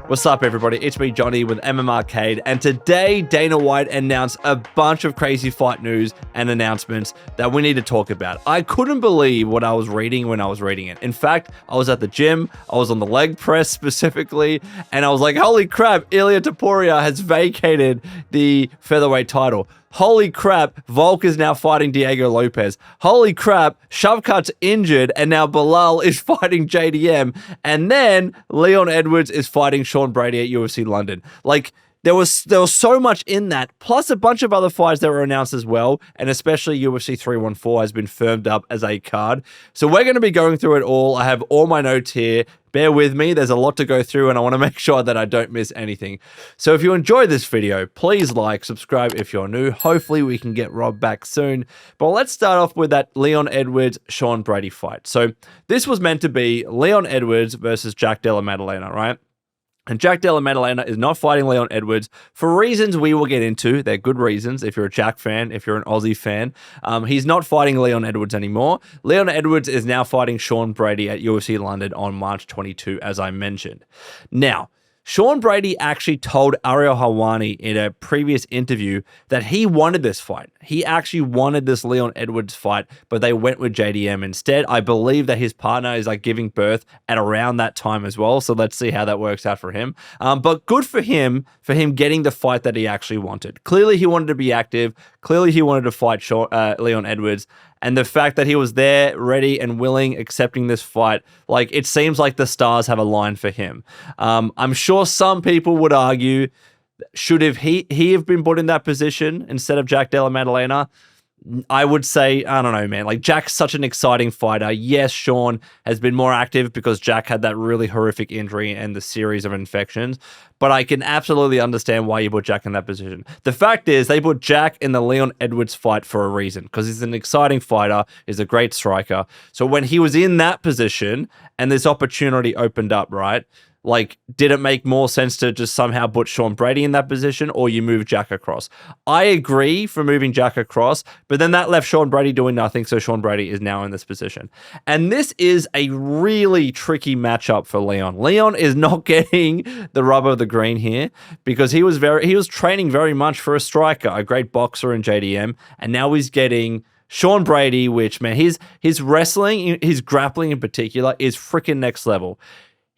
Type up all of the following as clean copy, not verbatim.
What's up, everybody? It's me, Johnny, with MMA Arcade, and today Dana White announced a bunch of crazy fight news and announcements that we need to talk about. I couldn't believe what I was reading when I was reading it. In fact, I was at the gym, I was on the leg press specifically, and I was like, holy crap, Ilia Topuria has vacated the featherweight title. Holy crap, Volk is now fighting Diego Lopes. Holy crap, Shavkat's injured and now Belal is fighting JDM. And then Leon Edwards is fighting Sean Brady at UFC London. Like, there was so much in that, plus a bunch of other fights that were announced as well, and especially UFC 314 has been firmed up as a card. So we're going to be going through it all. I have all my notes here. Bear with me, there's a lot to go through, and I want to make sure that I don't miss anything. So if you enjoyed this video, please like, subscribe if you're new. Hopefully we can get Rob back soon. But let's start off with that Leon Edwards-Sean Brady fight. So this was meant to be Leon Edwards versus Jack Della Maddalena, right? And Jack Della Maddalena is not fighting Leon Edwards for reasons we will get into. They're good reasons if you're a Jack fan, if you're an Aussie fan. He's not fighting Leon Edwards anymore. Leon Edwards is now fighting Sean Brady at UFC London on March 22, as I mentioned. Now, Sean Brady actually told Ariel Helwani in a previous interview that he wanted this fight. He actually wanted this Leon Edwards fight, but they went with JDM instead. I believe that his partner is like giving birth at around that time as well, so let's see how that works out for him. But good for him getting the fight that he actually wanted. Clearly, he wanted to be active. Clearly, he wanted to fight Leon Edwards. And the fact that he was there, ready and willing, accepting this fight, like, it seems like the stars have aligned for him. I'm sure some people would argue, should he have been put in that position instead of Jack Della Maddalena? I would say, I don't know, man. Like, Jack's such an exciting fighter. Yes, Sean has been more active because Jack had that really horrific injury and the series of infections. But I can absolutely understand why you put Jack in that position. The fact is, they put Jack in the Leon Edwards fight for a reason, because he's an exciting fighter, he's a great striker. So when he was in that position and this opportunity opened up, right? Like, did it make more sense to just somehow put Sean Brady in that position, or you move Jack across? I agree for moving Jack across, but then that left Sean Brady doing nothing, so Sean Brady is now in this position. And this is a really tricky matchup for Leon. Leon is not getting the rub of the green here because he was training very much for a striker, a great boxer in JDM, and now he's getting Sean Brady, which, man, his wrestling, his grappling in particular, is freaking next level.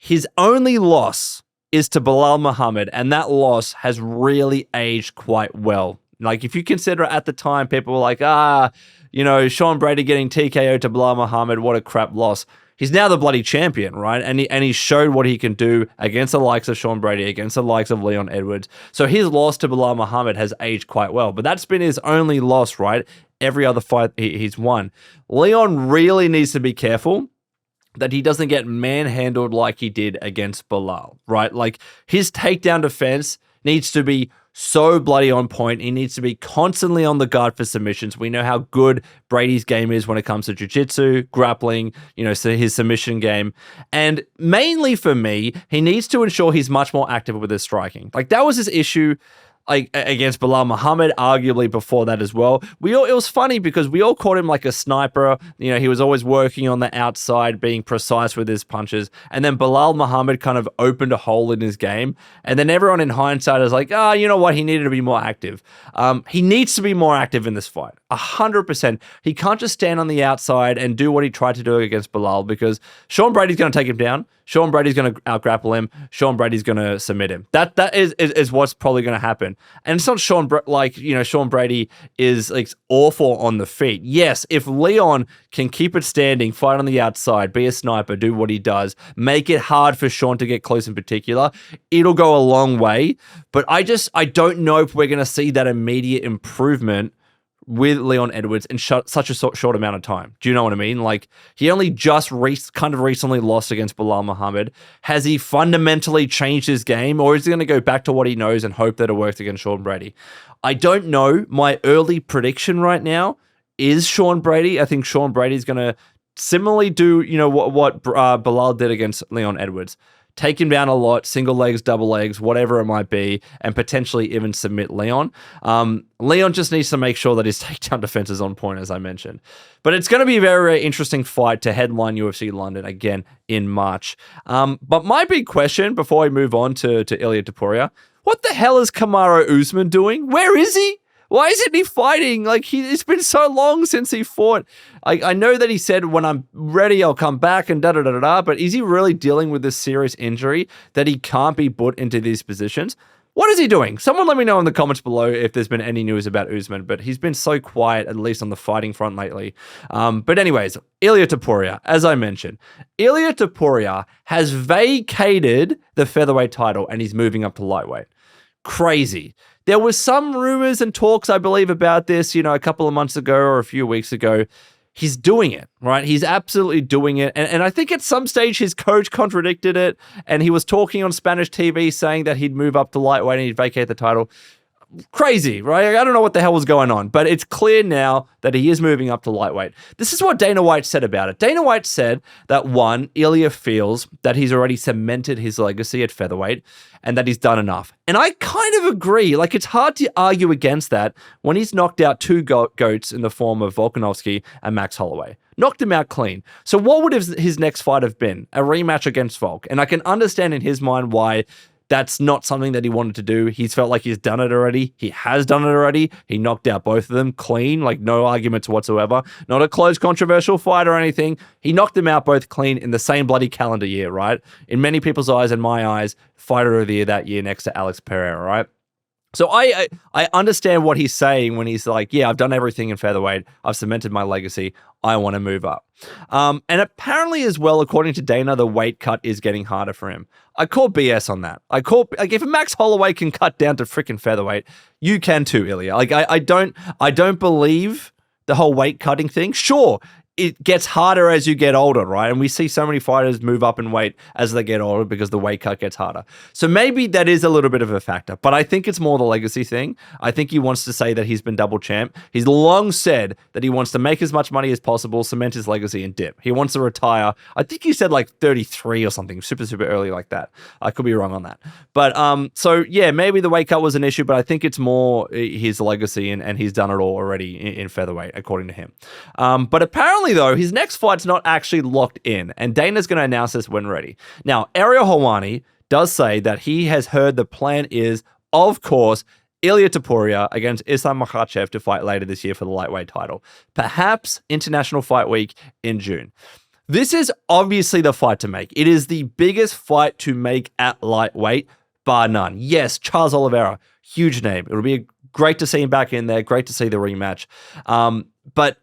His only loss is to Belal Muhammad, and that loss has really aged quite well. Like, if you consider at the time, people were like, Sean Brady getting TKO to Belal Muhammad, what a crap loss. He's now the bloody champion, right? And he showed what he can do against the likes of Sean Brady, against the likes of Leon Edwards. So his loss to Belal Muhammad has aged quite well, but that's been his only loss, right? Every other fight he's won. Leon really needs to be careful that he doesn't get manhandled like he did against Belal, right? Like, his takedown defense needs to be so bloody on point. He needs to be constantly on the guard for submissions. We know how good Brady's game is when it comes to jiu-jitsu, grappling, so his submission game. And mainly for me, he needs to ensure he's much more active with his striking. Like, that was his issue against Belal Muhammad, arguably before that as well. It was funny because we all called him like a sniper. He was always working on the outside, being precise with his punches. And then Belal Muhammad kind of opened a hole in his game. And then everyone in hindsight is like, you know what? He needed to be more active. He needs to be more active in this fight. 100%. He can't just stand on the outside and do what he tried to do against Belal, because Sean Brady's going to take him down. Sean Brady's going to out-grapple him. Sean Brady's going to submit him. That is what's probably going to happen. And it's not Sean Brady is like awful on the feet. Yes, if Leon can keep it standing, fight on the outside, be a sniper, do what he does, make it hard for Sean to get close in particular, it'll go a long way. But I don't know if we're going to see that immediate improvement with Leon Edwards in such a short amount of time. Do you know what I mean? Like, he only just kind of recently lost against Belal Muhammad. Has he fundamentally changed his game, or is he going to go back to what he knows and hope that it works against Sean Brady? I don't know. My early prediction right now is Sean Brady. I think Sean Brady's going to similarly do, what Belal did against Leon Edwards. take him down a lot, single legs, double legs, whatever it might be, and potentially even submit Leon. Leon just needs to make sure that his takedown defense is on point, as I mentioned. But it's going to be a very, very interesting fight to headline UFC London again in March. But my big question before we move on to Ilia Topuria, what the hell is Kamaru Usman doing? Where is he? Why isn't he fighting? Like, it's been so long since he fought. I know that he said, when I'm ready, I'll come back and da-da-da-da-da, but is he really dealing with this serious injury that he can't be put into these positions? What is he doing? Someone let me know in the comments below if there's been any news about Usman, but he's been so quiet, at least on the fighting front lately. But anyways, Ilia Topuria, as I mentioned, Ilia Topuria has vacated the featherweight title and he's moving up to lightweight. Crazy. There was some rumors and talks, I believe, about this, a couple of months ago or a few weeks ago. He's doing it, right? He's absolutely doing it. And I think at some stage his coach contradicted it, and he was talking on Spanish TV saying that he'd move up to lightweight and he'd vacate the title. Crazy, right? I don't know what the hell was going on, but it's clear now that he is moving up to lightweight. This is what Dana White said about it. Dana White said that, one, Ilia feels that he's already cemented his legacy at featherweight and that he's done enough. And I kind of agree. Like, it's hard to argue against that when he's knocked out two goats in the form of Volkanovski and Max Holloway. Knocked him out clean. So what would his next fight have been? A rematch against Volk. And I can understand in his mind why that's not something that he wanted to do. He's felt like he's done it already. He has done it already. He knocked out both of them clean, like no arguments whatsoever. Not a close, controversial fight or anything. He knocked them out both clean in the same bloody calendar year, right? In many people's eyes and my eyes, fighter of the year that year next to Alex Pereira, right? So I understand what he's saying when he's like, yeah, I've done everything in featherweight. I've cemented my legacy. I want to move up. And apparently as well, according to Dana, the weight cut is getting harder for him. I call BS on that. If Max Holloway can cut down to freaking featherweight, you can too, Ilia. Like, I don't believe the whole weight cutting thing. Sure, it gets harder as you get older, right? And we see so many fighters move up in weight as they get older because the weight cut gets harder. So maybe that is a little bit of a factor, but I think it's more the legacy thing. I think he wants to say that he's been double champ. He's long said that he wants to make as much money as possible, cement his legacy, and dip. He wants to retire. I think he said like 33 or something, super, super early like that. I could be wrong on that. But so yeah, maybe the weight cut was an issue, but I think it's more his legacy and he's done it all already in featherweight, according to him. But apparently, though, his next fight's not actually locked in, and Dana's going to announce this when ready. Now, Ariel Helwani does say that he has heard the plan is, of course, Ilia Topuria against Islam Makhachev to fight later this year for the lightweight title. Perhaps International Fight Week in June. This is obviously the fight to make. It is the biggest fight to make at lightweight, bar none. Yes, Charles Oliveira, huge name. It'll be great to see him back in there. Great to see the rematch. But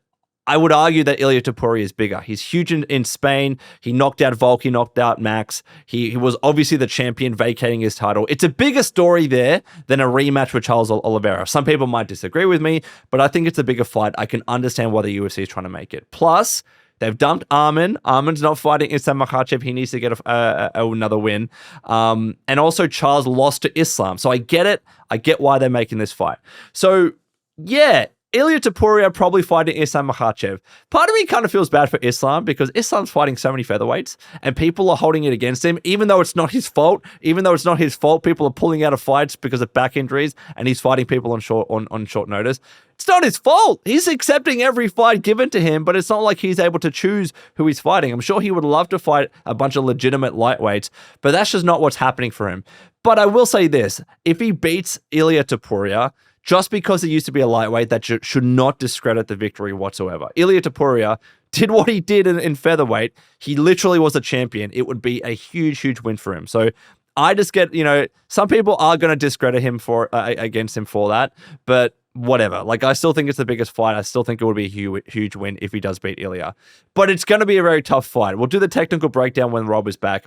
I would argue that Ilia Topuria is bigger. He's huge in Spain. He knocked out Volk. He knocked out Max. He was obviously the champion, vacating his title. It's a bigger story there than a rematch with Charles Oliveira. Some people might disagree with me, but I think it's a bigger fight. I can understand why the UFC is trying to make it. Plus, they've dumped Arman. Arman's not fighting Islam Makhachev. He needs to get another win. And also, Charles lost to Islam. So I get it. I get why they're making this fight. So, yeah, Ilia Topuria probably fighting Islam Makhachev. Part of me kind of feels bad for Islam because Islam's fighting so many featherweights and people are holding it against him, even though it's not his fault. Even though it's not his fault, people are pulling out of fights because of back injuries and he's fighting people on short notice. It's not his fault. He's accepting every fight given to him, but it's not like he's able to choose who he's fighting. I'm sure he would love to fight a bunch of legitimate lightweights, but that's just not what's happening for him. But I will say this, if he beats Ilia Topuria, just because he used to be a lightweight, that should not discredit the victory whatsoever. Ilia Topuria did what he did in featherweight. He literally was a champion. It would be a huge, huge win for him. So I just get, some people are going to discredit him against him for that, but whatever. Like, I still think it's the biggest fight. I still think it would be a huge win if he does beat Ilia. But it's going to be a very tough fight. We'll do the technical breakdown when Rob is back.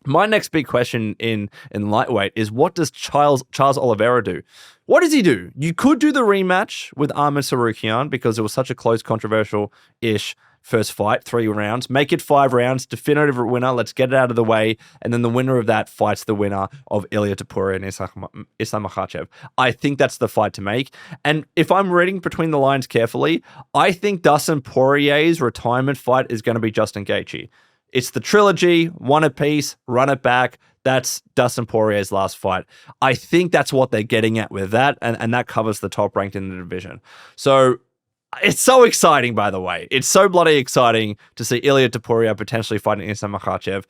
My next big question in lightweight is, what does Charles Oliveira do? What does he do? You could do the rematch with Arman Sarukian because it was such a close, controversial-ish first fight, 3 rounds. Make it 5 rounds, definitive winner. Let's get it out of the way. And then the winner of that fights the winner of Ilia Topuria and Islam Makhachev. I think that's the fight to make. And if I'm reading between the lines carefully, I think Dustin Poirier's retirement fight is going to be Justin Gaethje. It's the trilogy, one apiece, run it back. That's Dustin Poirier's last fight. I think that's what they're getting at with that, and that covers the top ranked in the division. So it's so exciting, by the way. It's so bloody exciting to see Ilia Topuria potentially fighting Islam Makhachev.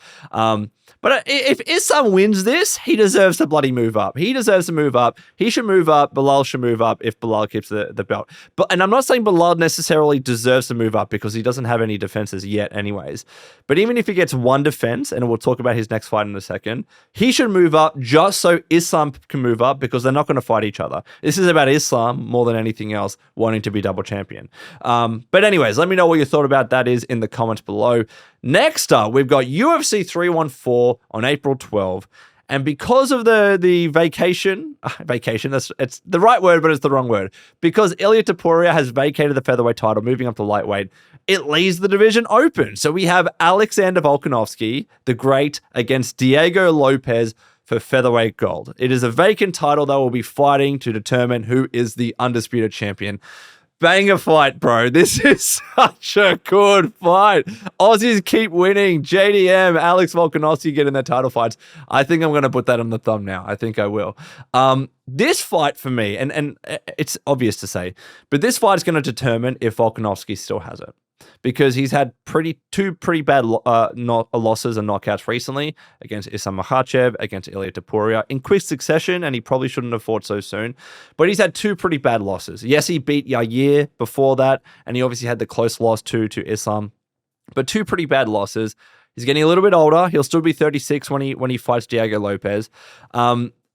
But if Islam wins this, he deserves to bloody move up. He deserves to move up. He should move up. Belal should move up if Belal keeps the belt. And I'm not saying Belal necessarily deserves to move up because he doesn't have any defenses yet anyways. But even if he gets one defense, and we'll talk about his next fight in a second, he should move up just so Islam can move up because they're not going to fight each other. This is about Islam more than anything else wanting to be double champion. But anyways, let me know what you thought about that is in the comments below. Next up, we've got UFC 314 on April 12. And because of the vacation, it's the right word, but it's the wrong word. Because Ilia Topuria has vacated the featherweight title, moving up to lightweight, it leaves the division open. So we have Alexander Volkanovski, the great, against Diego Lopes for featherweight gold. It is a vacant title that will be fighting to determine who is the undisputed champion. Banger fight, bro. This is such a good fight. Aussies keep winning. JDM, Alex Volkanovski getting their title fights. I think I'm going to put that on the thumbnail. I think I will. This fight for me, and it's obvious to say, but this fight is going to determine if Volkanovski still has it. Because he's had two pretty bad losses and knockouts recently against Islam Makhachev, against Ilia Topuria in quick succession, and he probably shouldn't have fought so soon. But he's had two pretty bad losses. Yes, he beat Yair before that, and he obviously had the close loss to Islam. But two pretty bad losses. He's getting a little bit older. He'll still be 36 when he fights Diego Lopes.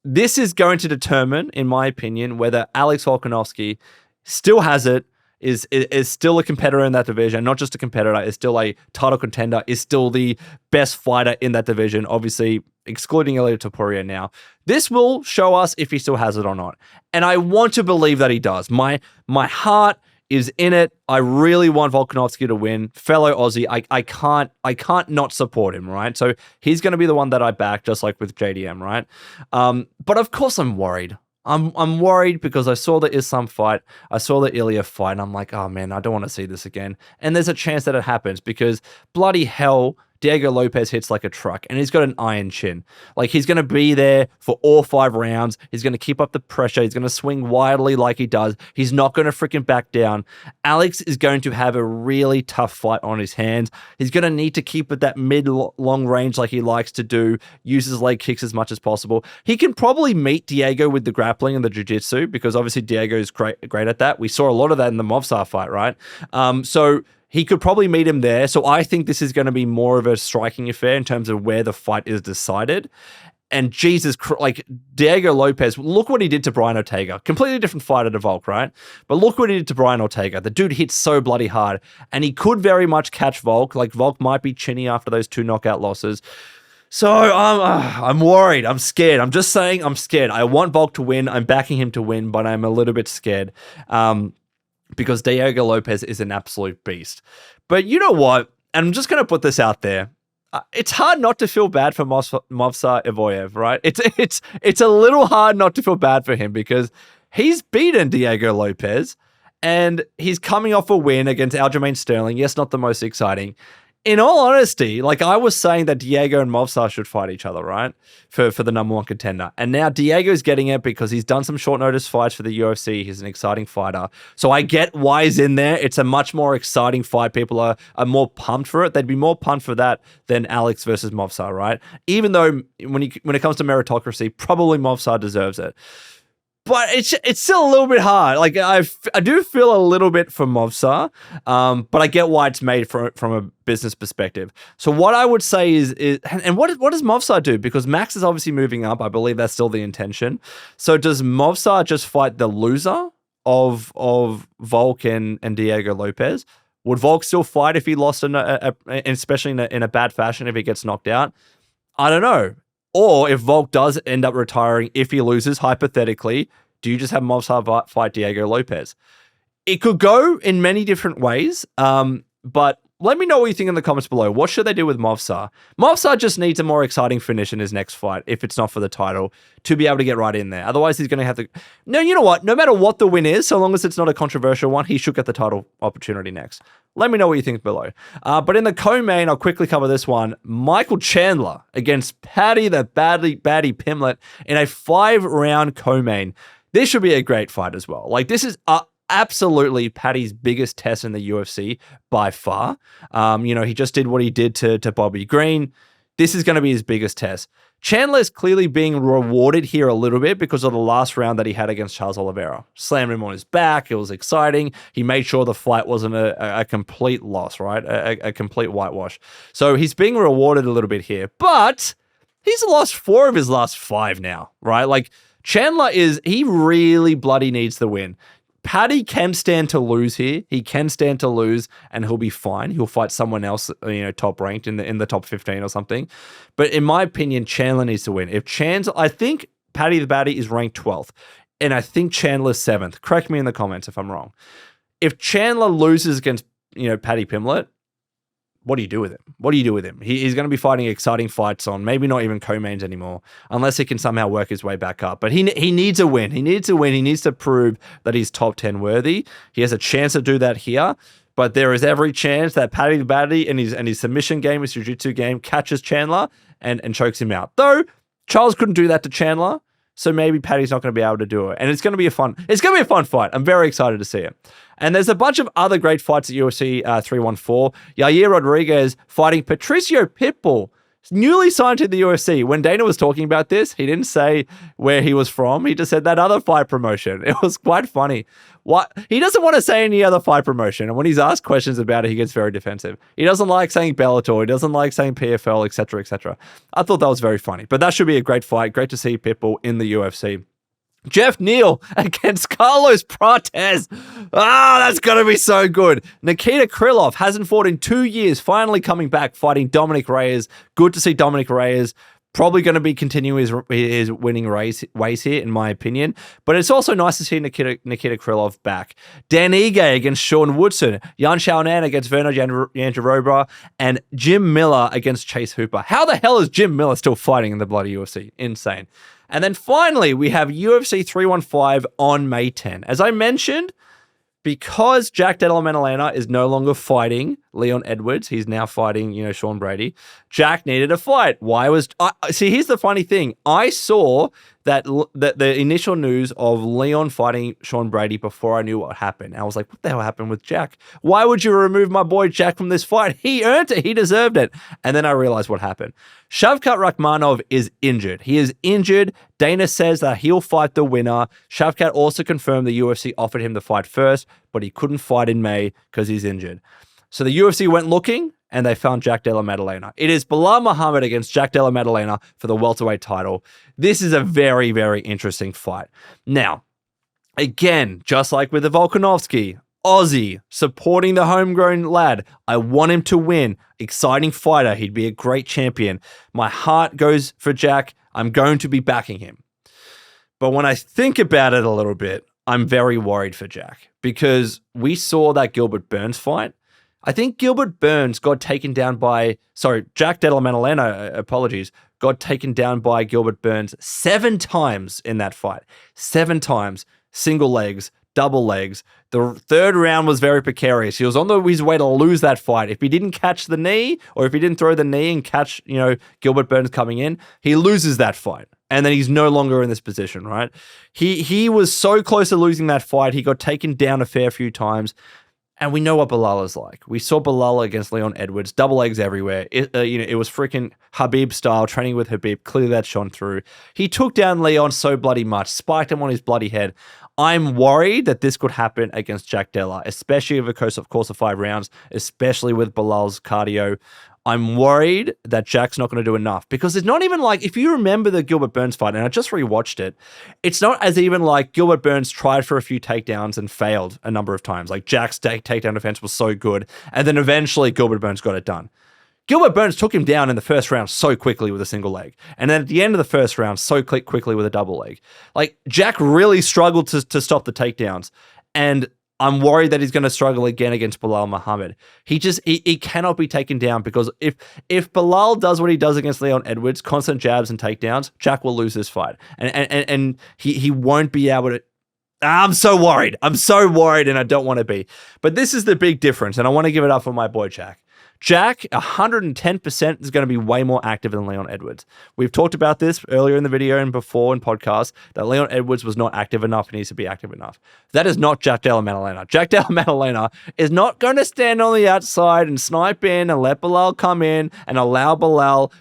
This is going to determine, in my opinion, whether Alex Volkanovski still has it, is still a competitor in that division, not just a competitor, is still a title contender, is still the best fighter in that division, obviously excluding Ilia Topuria now. This will show us if he still has it or not. And I want to believe that he does. My heart is in it. I really want Volkanovski to win. Fellow Aussie, I can't not support him, right? So he's going to be the one that I back, just like with JDM, right? But of course I'm worried. I'm worried because I saw the Islam fight, I saw the Ilia fight, and I'm like, oh man, I don't want to see this again. And there's a chance that it happens because bloody hell, Diego Lopes hits like a truck and he's got an iron chin. Like he's going to be there for all 5 rounds. He's going to keep up the pressure. He's going to swing wildly like he does. He's not going to freaking back down. Alex is going to have a really tough fight on his hands. He's going to need to keep it that mid-long range like he likes to do, use his leg kicks as much as possible. He can probably meet Diego with the grappling and the jiu-jitsu because obviously Diego is great at that. We saw a lot of that in the Movsar fight, right? So he could probably meet him there. So I think this is going to be more of a striking affair in terms of where the fight is decided. And Jesus Christ, like Diego Lopes, look what he did to Brian Ortega. Completely different fighter to Volk, right? But look what he did to Brian Ortega. The dude hit so bloody hard. And he could very much catch Volk. Like Volk might be chinny after those 2 knockout losses. So I'm worried. I'm scared. I'm just saying I'm scared. I want Volk to win. I'm backing him to win, but I'm a little bit scared. Because Diego Lopes is an absolute beast. But you know what? And I'm just going to put this out there. It's hard not to feel bad for Movsar Evloev, right? It's a little hard not to feel bad for him because he's beaten Diego Lopes and he's coming off a win against Aljamain Sterling. Yes, not the most exciting. In all honesty, like I was saying that Diego and Movsar should fight each other, right? For the number 1 contender. And now Diego's getting it because he's done some short notice fights for the UFC. He's an exciting fighter. So I get why he's in there. It's a much more exciting fight. People are more pumped for it. They'd be more pumped for that than Alex versus Movsar, right? Even though when it comes to meritocracy, probably Movsar deserves it. But it's still a little bit hard. Like I do feel a little bit for Movsar, but I get why it's made from a business perspective. So what I would say is and what does Movsar do? Because Max is obviously moving up. I believe that's still the intention. So does Movsar just fight the loser of Volk and Diego Lopes? Would Volk still fight if he lost especially in a bad fashion if he gets knocked out? I don't know. Or if Volk does end up retiring, if he loses, hypothetically, do you just have Movsar fight Diego Lopes? It could go in many different ways, but let me know what you think in the comments below. What should they do with Movsar? Movsar just needs a more exciting finish in his next fight, if it's not for the title, to be able to get right in there. Otherwise, he's going to have to... No, you know what? No matter what the win is, so long as it's not a controversial one, he should get the title opportunity next. Let me know what you think below. But in the co-main, I'll quickly cover this one. Michael Chandler against Paddy Pimblett in a 5-round co-main. This should be a great fight as well. Like, this is... absolutely Paddy's biggest test in the UFC by far. He just did what he did to Bobby Green. This is going to be his biggest test. Chandler is clearly being rewarded here a little bit because of the last round that he had against Charles Oliveira. Slammed him on his back. It was exciting. He made sure the fight wasn't a complete loss, right? A complete whitewash. So he's being rewarded a little bit here, but he's lost 4 of his last 5 now, right? Like, Chandler he really bloody needs the win. Paddy can stand to lose here. He can stand to lose, and he'll be fine. He'll fight someone else, top ranked in the top 15 or something. But in my opinion, Chandler needs to win. I think Paddy the Baddy is ranked 12th, and I think Chandler's 7th. Correct me in the comments if I'm wrong. If Chandler loses against Paddy Pimblett, what do you do with him? What do you do with him? He's going to be fighting exciting fights on maybe not even co-mains anymore, unless he can somehow work his way back up. But he needs a win. He needs to win. He needs to prove that he's top 10 worthy. He has a chance to do that here, but there is every chance that Paddy the Baddy and his submission game, his jiu-jitsu game, catches Chandler and chokes him out. Though Charles couldn't do that to Chandler, so maybe Paddy's not going to be able to do it. And it's going to be a fun fight. I'm very excited to see it. And there's a bunch of other great fights at UFC 314. Yair Rodriguez fighting Patricio Pitbull, newly signed to the UFC. When Dana was talking about this, he didn't say where he was from. He just said that other fight promotion. It was quite funny. He doesn't want to say any other fight promotion. And when he's asked questions about it, he gets very defensive. He doesn't like saying Bellator. He doesn't like saying PFL, etc., etc. I thought that was very funny. But that should be a great fight. Great to see Pitbull in the UFC. Jeff Neal against Carlos Prates. That's going to be so good. Nikita Krylov hasn't fought in 2 years, finally coming back, fighting Dominic Reyes. Good to see Dominic Reyes. Probably going to be continuing his winning ways here, in my opinion. But it's also nice to see Nikita Krylov back. Dan Ige against Sean Woodson. Yan Xiaonan against Verno Jandiroba. And Jim Miller against Chase Hooper. How the hell is Jim Miller still fighting in the bloody UFC? Insane. And then finally, we have UFC 315 on May 10. As I mentioned, because Jack Della Maddalena is no longer fighting Leon Edwards, he's now fighting, Sean Brady. Jack needed a fight. See, here's the funny thing. I saw that the initial news of Leon fighting Sean Brady before I knew what happened. I was like, what the hell happened with Jack? Why would you remove my boy Jack from this fight? He earned it. He deserved it. And then I realized what happened. Shavkat Rakhmonov is injured. He is injured. Dana says that he'll fight the winner. Shavkat also confirmed the UFC offered him the fight first, but he couldn't fight in May because he's injured. So the UFC went looking, and they found Jack Della Maddalena. It is Belal Muhammad against Jack Della Maddalena for the welterweight title. This is a very, very interesting fight. Now, again, just like with the Volkanovski, Aussie, supporting the homegrown lad. I want him to win. Exciting fighter. He'd be a great champion. My heart goes for Jack. I'm going to be backing him. But when I think about it a little bit, I'm very worried for Jack because we saw that Gilbert Burns fight. I think Gilbert Burns got taken down by, Jack Della Maddalena, got taken down by Gilbert Burns 7 times in that fight. 7 times. Single legs, double legs. The third round was very precarious. He was on his way to lose that fight. If he didn't catch the knee, or if he didn't throw the knee and catch, Gilbert Burns coming in, he loses that fight. And then he's no longer in this position, right? He was so close to losing that fight. He got taken down a fair few times. And we know what Belal is like. We saw Belal against Leon Edwards, double legs everywhere. It was freaking Habib style, training with Habib. Clearly that shone through. He took down Leon so bloody much, spiked him on his bloody head. I'm worried that this could happen against Jack Della, especially over the course of 5 rounds, especially with Belal's cardio. I'm worried that Jack's not going to do enough because it's not even like, if you remember the Gilbert Burns fight, and I just rewatched it, it's not as even like Gilbert Burns tried for a few takedowns and failed a number of times. Like Jack's takedown defense was so good, and then eventually Gilbert Burns got it done. Gilbert Burns took him down in the first round so quickly with a single leg. And then at the end of the first round, so quickly with a double leg. Like Jack really struggled to stop the takedowns. And I'm worried that he's going to struggle again against Belal Muhammad. He cannot be taken down, because if Belal does what he does against Leon Edwards, constant jabs and takedowns, Jack will lose this fight. And he won't be able to. I'm so worried. I'm so worried, and I don't want to be. But this is the big difference, and I want to give it up for my boy Jack. Jack, 110% is going to be way more active than Leon Edwards. We've talked about this earlier in the video and before in podcasts, that Leon Edwards was not active enough and needs to be active enough. That is not Jack Della Maddalena. Jack Della Maddalena is not going to stand on the outside and snipe in and let Belal come in and allow Belal,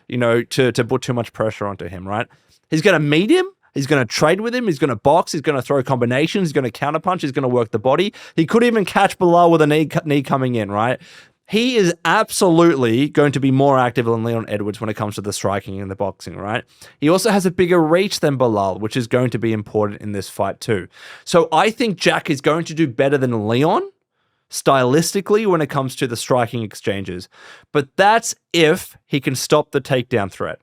to put too much pressure onto him, right? He's going to meet him. He's going to trade with him. He's going to box. He's going to throw combinations. He's going to counterpunch. He's going to work the body. He could even catch Belal with a knee coming in, right? He is absolutely going to be more active than Leon Edwards when it comes to the striking and the boxing, right? He also has a bigger reach than Belal, which is going to be important in this fight too. So I think Jack is going to do better than Leon stylistically when it comes to the striking exchanges. But that's if he can stop the takedown threat.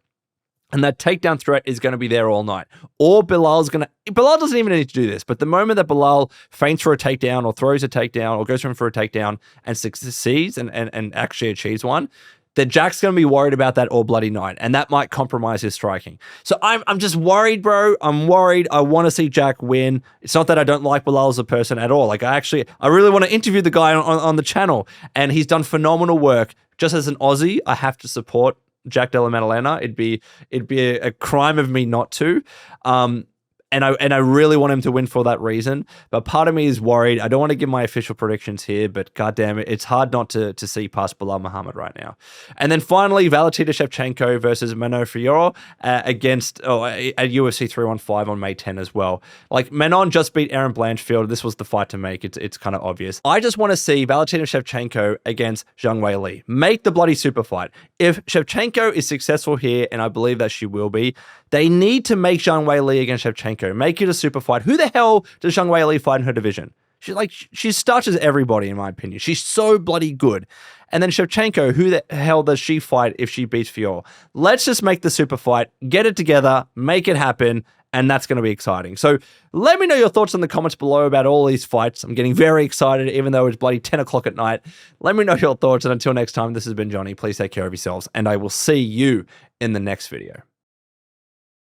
And that takedown threat is going to be there all night. Or Belal doesn't even need to do this, but the moment that Belal feints for a takedown or throws a takedown or goes for him for a takedown and succeeds and actually achieves one, then Jack's going to be worried about that all bloody night. And that might compromise his striking. So I'm just worried, bro. I'm worried. I want to see Jack win. It's not that I don't like Belal as a person at all. Like, I really want to interview the guy on the channel. And he's done phenomenal work. Just as an Aussie, I have to support Jack Della Maddalena. It'd be a crime of me not to. And I really want him to win for that reason. But part of me is worried. I don't want to give my official predictions here, but goddamn it, it's hard not to see past Belal Muhammad right now. And then finally, Valentina Shevchenko versus Manon Fiorot at UFC 315 on May 10 as well. Like, Manon just beat Erin Blanchfield. This was the fight to make. It's kind of obvious. I just want to see Valentina Shevchenko against Zhang Weili. Make the bloody super fight. If Shevchenko is successful here, and I believe that she will be, they need to make Zhang Weili against Shevchenko. Make it a super fight. Who the hell does Zhang Weili fight in her division? She starches everybody, in my opinion. She's so bloody good. And then Shevchenko, who the hell does she fight if she beats Fiorot? Let's just make the super fight, get it together, make it happen, and that's going to be exciting. So let me know your thoughts in the comments below about all these fights. I'm getting very excited, even though it's bloody 10 o'clock at night. Let me know your thoughts, and until next time, this has been Johnny. Please take care of yourselves, and I will see you in the next video.